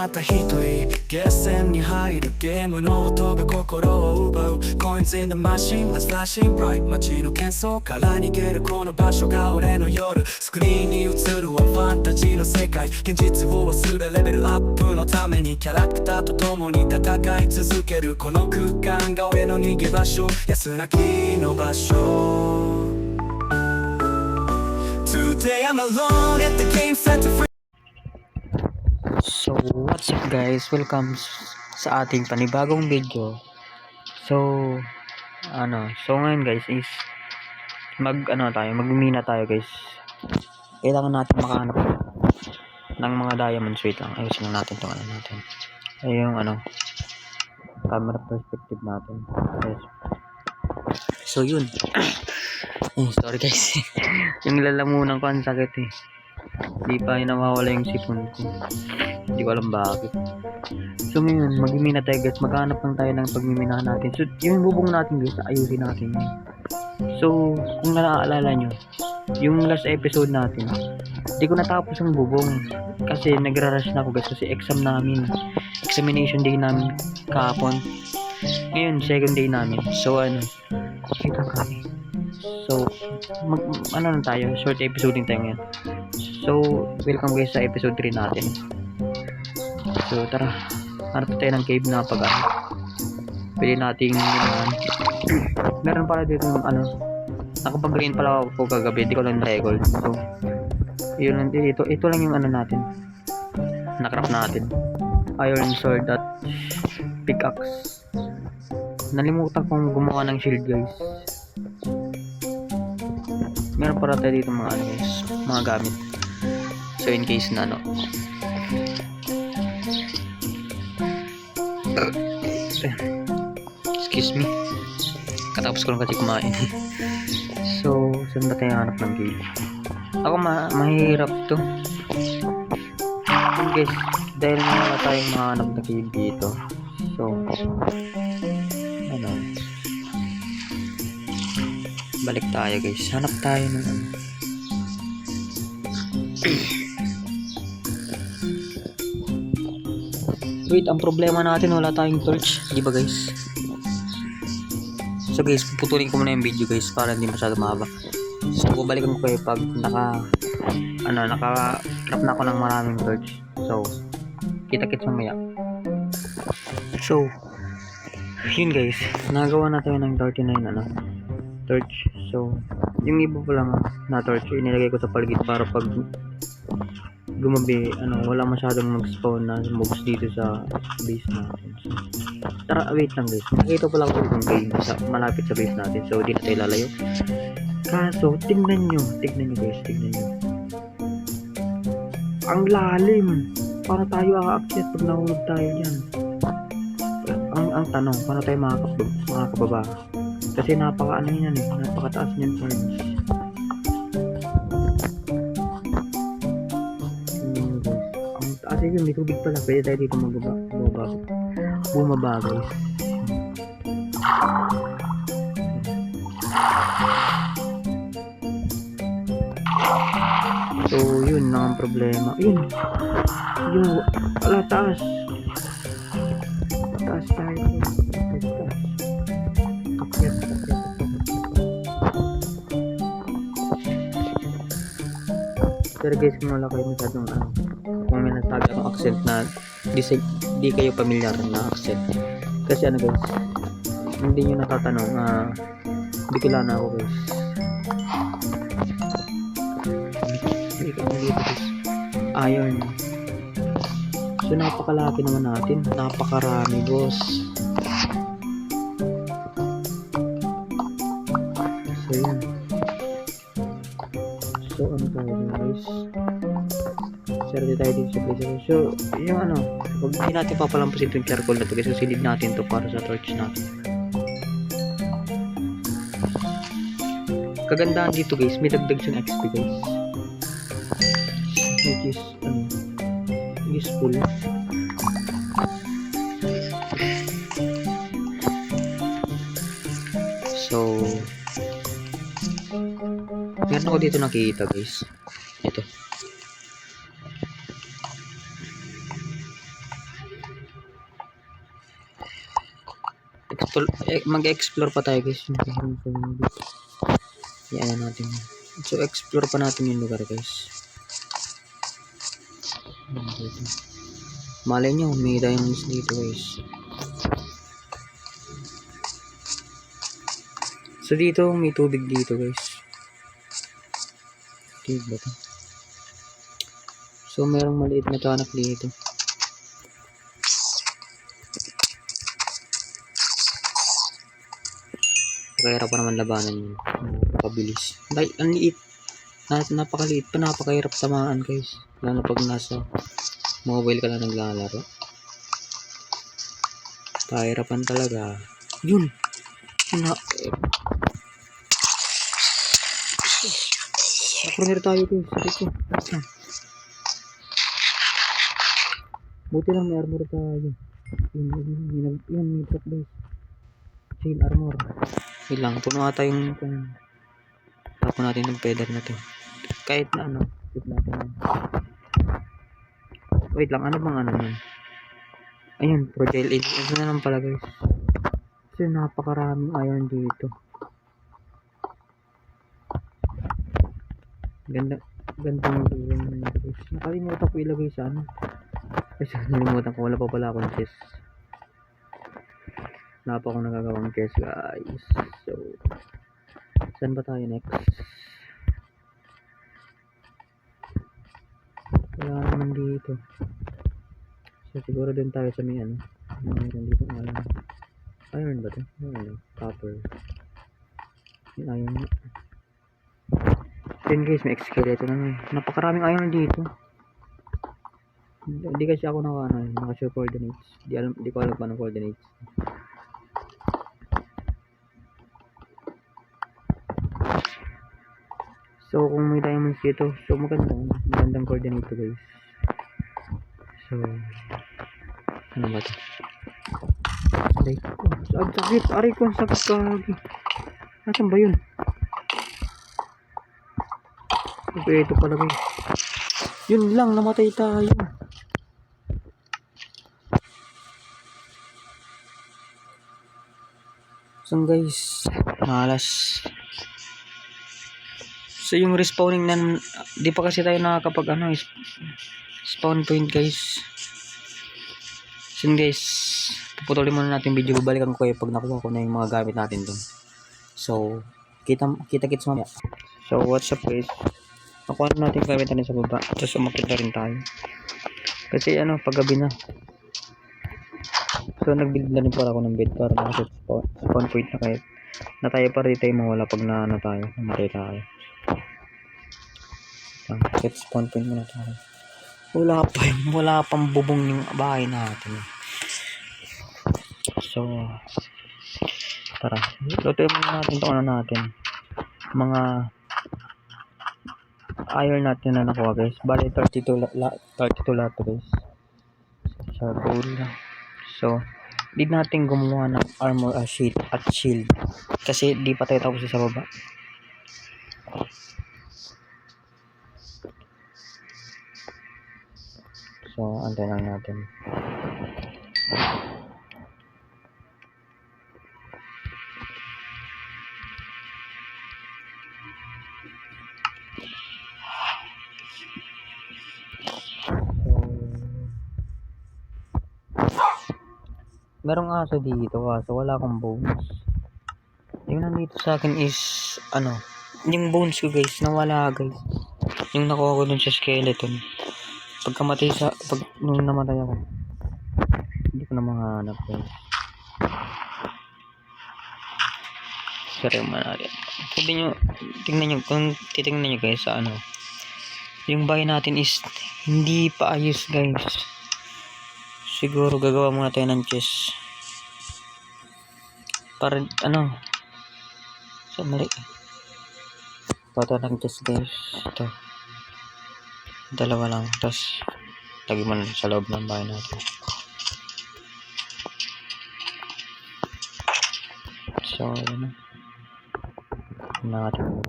また一人ゲーセンに入るゲームの音が心を奪う Coins in the machine was flashing bright 街の喧騒から逃げるこの場所が俺の夜スクリーンに映るはファンタジーの世界現実を忘れレベルアップのためにキャラクターと共に戦い続けるこの空間が俺の逃げ場所安らぎの場所 Today I'm alone at the game center free So what's up guys, welcome sa ating panibagong video. So ngayon guys is magmina tayo guys. Kailangan natin makahanap ng mga diamonds. Wait lang, ayusin lang natin itong natin. Ay yung camera perspective natin. Yes. So yun. Sorry guys. Yung lalamunan ko ang sakit eh. Di pa yung nawawala yung sipon ko. Hindi ko alam bakit. So ngayon, magmimina tayo guys. Maghanap lang tayo ng pagmiminahan natin. So yung bubong natin guys, ayusin natin yun. So kung naaalala nyo, yung last episode natin, hindi ko natapos ang bubong. Kasi nagra-rush na ako guys. Kasi examination day namin kahapon. Ngayon, second day namin. So kita kami. So lang tayo, short episode din tayo ngayon. So welcome guys sa episode 3 natin. So tara, hanap tayo ng cave na pwede nating meron pala dito ng nakapag-green pala ako kagabi, di ko lang na-record. So yun lang dito, ito lang yung natin, nakrap natin, iron sword at pickaxe. Nalimutan kong gumawa ng shield guys. Meron pala tayo dito mga guys, mga gamit. So in case na excuse me, katapos ko lang kasi kumain. So saan ba tayo hanap ng cave? Ako mahirap to guys, dahil wala tayong mahanap na cave dito. So balik tayo guys, hanap tayo ng wait, ang problema natin wala tayong torch, di ba guys? So guys, puputulin ko muna yung video guys para hindi masyado mahaba. So babalikan ko kayo pag naka-trap na ako ng maraming torch. So kita-kits mamaya. So yun guys, nagawa na tayo ng 39 torch. So yung iba pa lang na torch inilagay ko sa paligid para pag gumabi wala masyadong mag-spawn na mobs dito sa base natin. So tara, wait lang guys, nakita pala ko itong game malapit sa base natin. So di na tayo lalayo. Kaso tignan nyo guys, ang lalim. Para tayo aakyat pag nahulog tayo dyan. Ang tanong, paano tayo makakababa? Kasi napakataas niyan friends. Ang taas yun, may tubig pala. Pwede tayo dito bumaba guys. So yun lang ang problema. Yun taas tayo. Akyat. Pero guys, kung wala kayo masyadong kung may nasabi akong accent na di kayo pamilyar na accent, kasi guys, hindi nyo natatanong bigla na ako guys. Iron. So napakalaki naman natin, napakarami boss. So yun. So tayo guys, serte tayo dito sa place. So yung huwag hindi natin papalampasin itong charcoal na to kasi silid natin to para sa torch natin. Kagandahan dito guys, may dagdag siyang XP guys, which is useful. So meron ako dito nakikita guys, ito mag-explore pa tayo guys. Yan natin. So explore pa natin yung lugar guys. Malay nyo, may diamonds dito guys. So dito, may tubig dito guys. Diba to? So merong maliit na tanak dito. Kaya pa naman labanan yun. Napakabilis. Dahil ang liit. Napakaliit pa, napakahirap tamaan guys. Lalo pag nasa mobile ka lang naglalaro. Kahirapan talaga. Yun! Corner tayo guys. Ito. Buti lang may armor tayo. Yun, may drop guys. Chain armor. Wait lang, puno ata yung tapo natin yung feather na to. Kahit na ano, keep natin. Wait lang, ano bang ano nun? Ayun, project aid. Ito na lang pala guys. Kasi napakaraming iron dito. Gandang buwan na guys. Nakalimutan ko ilagay sa ano. Kasi nalimutan ko, wala pa pala akong chest. Wala pa akong nagagawang chest guys. So, saan ba tayo next? Wala naman dito. So, siguro din tayo sa may ano. Mayroon dito iron. Iron ba ito? Iron. Copper. Yung iron. Then guys, may skeleton na. Napakaraming iron dito. Hindi kasi ako naka-show coordinates. Di ko alam paano coordinates. So, kung may diamonds dito, so magandang coordinate to guys. So, ano ba ito? Aray ko, sakit. Aray ko, sakit kagi. Nasaan ba yun? Okay, ito pala guys. Yun lang, namatay tayo. So guys, malas. So yung respawning na, di pa kasi tayo nakakapag ano, spawn point guys. So guys, puputulin muna natin video, babalikan ko kayo pag nakuha ko na yung mga gamit natin dun. So, kita-kits mamaya. So what's up guys, nakuha na natin gamit natin sa baba, tapos umakit na rin tayo. Kasi ano, paggabi na. So nag-build na rin pala ako ng bed para nakaset spawn point na kahit na tayo pa rin tayo mawala pag na ano tayo, namatay tayo. Set spawn point muna tayo. Wala pang bubong yung bahay natin. So tara, lutuin muna natin itong ano natin, mga iron natin na nakuha guys. Bali 32 lahat guys. Charcoal. So need natin gumawa ng armor sheet at shield kasi di pa tayo tapos sa baba. So antay lang natin. Merong aso dito, kaso wala akong bones. Yung nandito sa akin is ano, yung bones ko guys, nawala guys. Yung nakuha ko dun sa skeleton. Pag nung namatay ako, hindi ko na mahanap guys. Sorry man natin. Pwede nyo, kung titingnan nyo guys sa ano, yung bahay natin is hindi pa ayos guys. Siguro gagawa muna tayo ng chest para ano, so mali pata ng chest guys. Ito dalawa lang, tapos lagi mo na sa loob ng bahay natin. So yun na natin.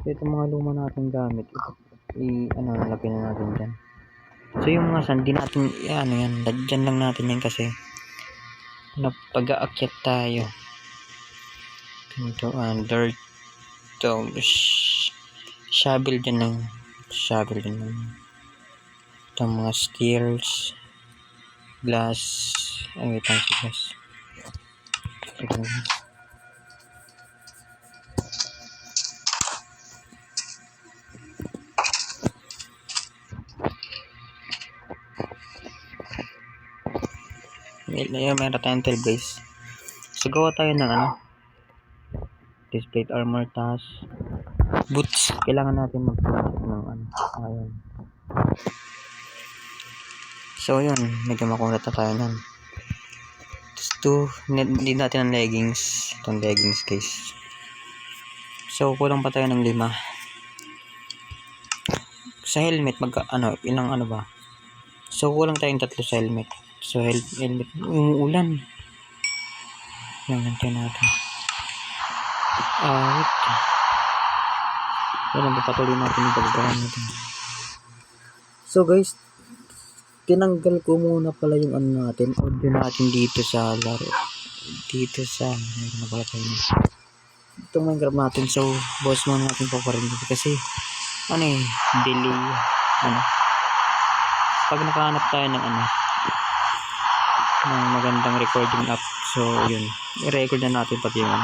So, itong mga luma natin gamit, ano, lagyan na natin dyan. So yung mga sand, di natin, ano yan, dyan lang natin yan kasi pag-aakyat tayo. Ito, dirt, to, shovel dyan lang. Shovel dyan lang. Ito mga stairs, glass, ay, wait lang si glass. Meron tayong 12 guys. So gawa tayo ng display armor, tas boots. Kailangan natin magpapasok ng ayun. So yun, medyo makulat na tayo nan. Hindi natin ang leggings. Itong leggings guys. So kulang pa tayo ng 5. Sa helmet ilang ba? So kulang tayong 3 sa helmet. So helmet, umuulan. Yan, nandiyan natin. Wait. Yan, patuloy natin yung paggawa natin. So guys, tinanggal ko muna pala yung natin, audio natin dito sa laro. Dito sa, meron na pala tayo. Itong Minecraft natin, so boss muna natin paparinig kasi, delay, pag nakahanap tayo ng ng magandang recording app, so yun, i-record na natin pati yung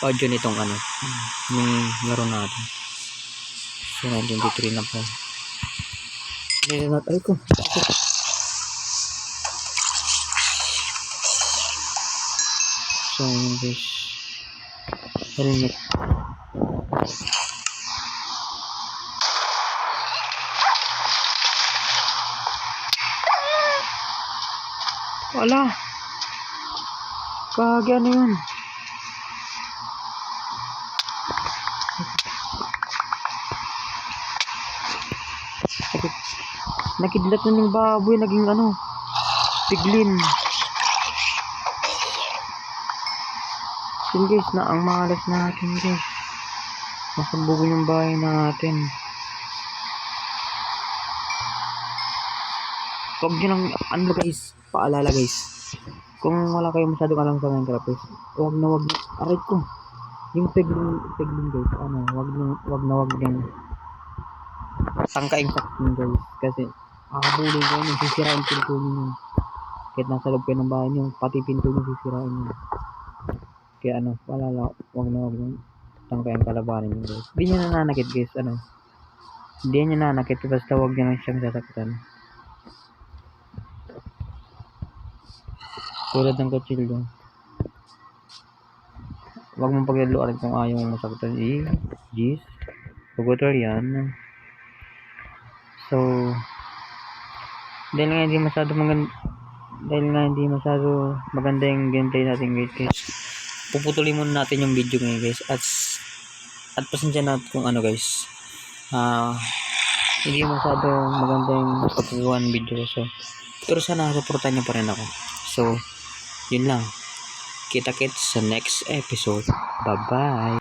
audio nitong yung laro natin. So 1923 na po. Ay ko. So yun guys, helmet. Wala. Kage yun? Nakidlat na yung baboy, naging piglin. Yun guys, na ang malas natin guys. Nasambugin yung bahay natin. Huwag nyo lang, guys, paalala guys, kung wala kayo masyadong alam sa Minecraft guys, huwag na aray ko, yung peglin guys, huwag na din tangkaing saktin guys, kasi habulin ko yun, sisirain pinto nyo, kahit nasa loob kayo ng bahay nyo, pati pinto nyo sisirain nyo, kaya huwag na tangkaing kalabanin nyo guys. Hindi nyo nananakit guys, hindi nyo nananakit, basta huwag nyo lang siyang sasaktan. Tulad ng kutsilyo, huwag mong paglaluarin kung ayaw mong masaktan. Jeez, pagwater yan. So dahil nga hindi masyado maganda yung gameplay natin guys, puputulin muna natin yung video ngayon guys, at pasensya natin kung guys, hindi masyado maganda yung pagkukuha ng video, so pero sana supportan nyo pa rin ako. So yun lang, kita-kits sa next episode. Bye bye.